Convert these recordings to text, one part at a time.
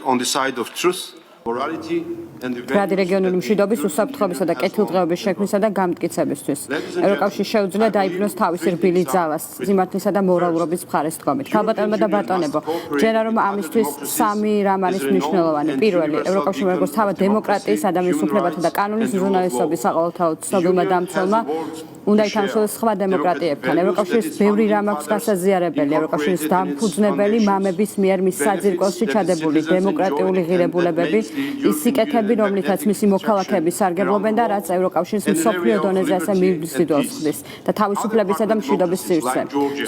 on the side of truth, morality and the Radi რეგიონული მშვიდობის, უსაფრთხოებისა და კეთილდღეობის შექმნისა და გამტკიცებისთვის. ევროკავშირს შეუძლია დაიბრუნოს თავისი რბილი ძალას, სიმართლისა და მორალურობის მხარეს დგომით. ქალბატონებო და ბატონებო, ჯერა რომ ამისთვის სამი რამ არის მნიშვნელოვანი. პირველი, ევროკავშირმა როგორც თავად დემოკრატიის, ადამიანის უფლებათა და კანონის უზრუნველყოფის საყოველთაოდ ცნობილმა დამცველმა უნდა ითამაშოს სხვა დემოკრატიებთან. ევროკავშირის ბევრი რამ აქვს გასაზიარებელი. ევროკავშირის დამფუძნებელი მამების მიერ მის საძირკველში ჩადებული დემოკრატიული ღირებულებები, ის სიკეთები, რომლითაც მისი მოქალაქეები სარგებლობენ და რაც ევროკავშირის მსოფლიო დონეზე ასე მიუძღვილს ხდის და თავისუფლებისა და მშვიდობის სივრცე.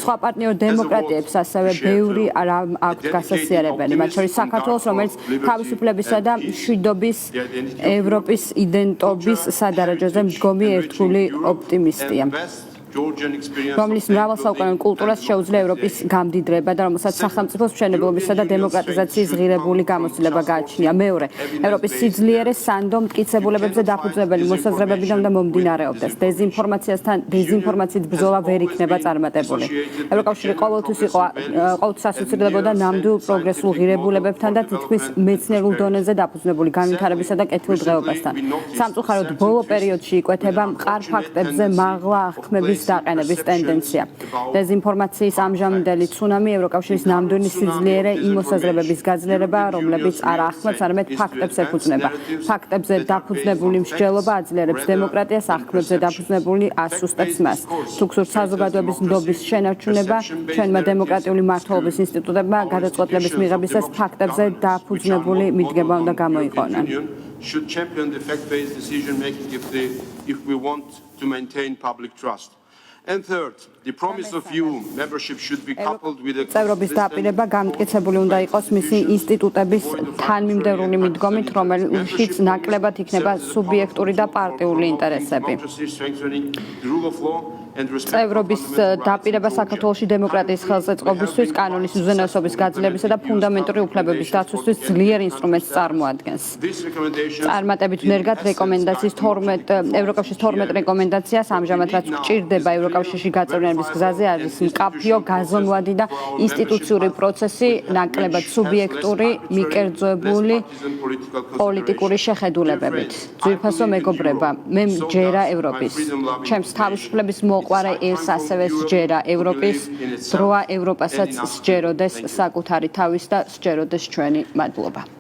სხვა პარტნიორ დემოკრატიებს ასევე ბევრი რამ აქვს გასაზიარებელი, მათ შორის საქართველოს, რომელიც თავისუფლებისა და მშვიდობის ევროპის იდენტობის სადარაჯოზე მდგომი ერთგული ოპტიმისტია. რომლის მრავალსაუკუნოვან კულტურას შეუძლია ევროპის გამდიდრება და რომელსაც სახელმწიფოს მშენებლობისა და დემოკრატიზაციის ღირებული გამოცდილება გააჩნია. მეორე, ევროპის სიძლიერე სანდო მტკიცებულებებზე დაფუძნებელი მოსაზრებებიდან უნდა მომდინარეობდეს. დეზინფორმაციით ბრძოლა ვერ იქნება წარმატებული. ევროკავშირი ყოველთვის ასოცირდებოდა ნამდვილ პროგრესულ ღირებულებებთან და თითქმის მეცნიერულ დონეზე დაფუძნებული განვითარებისა და კეთილდღეობასთან. სამწუხაროდ, ბოლო პერიოდში იკვეთება მყარ ფაქტებზე მაღლა აღქმების დაყენების ტენდენცია. დეზინფორმაციის ამჟამინდელი ცუნამი ევროკავშირის ნამდვილი სიძლიერე იმ მოსაზრებების გაძლიერება, რომლებიც არა აღქმებს, არამედ ფაქტებს ეფუძნება. ფაქტებზე დაფუძნებული მსჯელობა აძლიერებს დემოკრატიას, აღქმებზე დაფუძნებული ასუსტებს მას. თუ გსურთ საზოგადოების ნდობის შენარჩუნება, ჩვენმა დემოკრატიული მმართველობის ინსტიტუტებმა გადაწყვეტილების მიღებისას ფაქტებზე დაფუძნებული მიდგება უნდა გამოიყენონ. Should champion the fact-based decision making if we want to maintain public trust. And third, the promise of EU membership should be coupled with a წევრობის დაპირება გამტკიცებული უნდა იყოს მისი ინსტიტუტების თანმიმდევრული მიდგომით, რომელშიც ნაკლებად იქნება სუბიექტური და პარტიული ინტერესები. წევრობის დაპირება საქართველოში დემოკრატიის ხელშეწყობისთვის, კანონის უზენაესობის გაძლიერებისა და ფუნდამენტური უფლებების დაცვისთვის ძლიერ ინსტრუმენტს წარმოადგენს. წარმატებით ნერგად რეკომენდაციის ევროკავშირის 12 რეკომენდაციას ამჟამად რაც გვჭირდება ევროკავშირში გაწევრიანების გზაზე არის მკაფიო, გაზომვადი და ინსტიტუციური პროცესი, ნაკლებად სუბიექტური, მიკერძოებული პოლიტიკური შეხედულებებით. ძვირფასო მეგობრება, მე მჯერა ევროპის. ჩემს თავისუფლების მოყვარე ერს ასევე სჯერა ევროპის, დროა ევროპასაც სჯეროდეს საკუთარი თავის და სჯეროდეს ჩვენი მადლობა.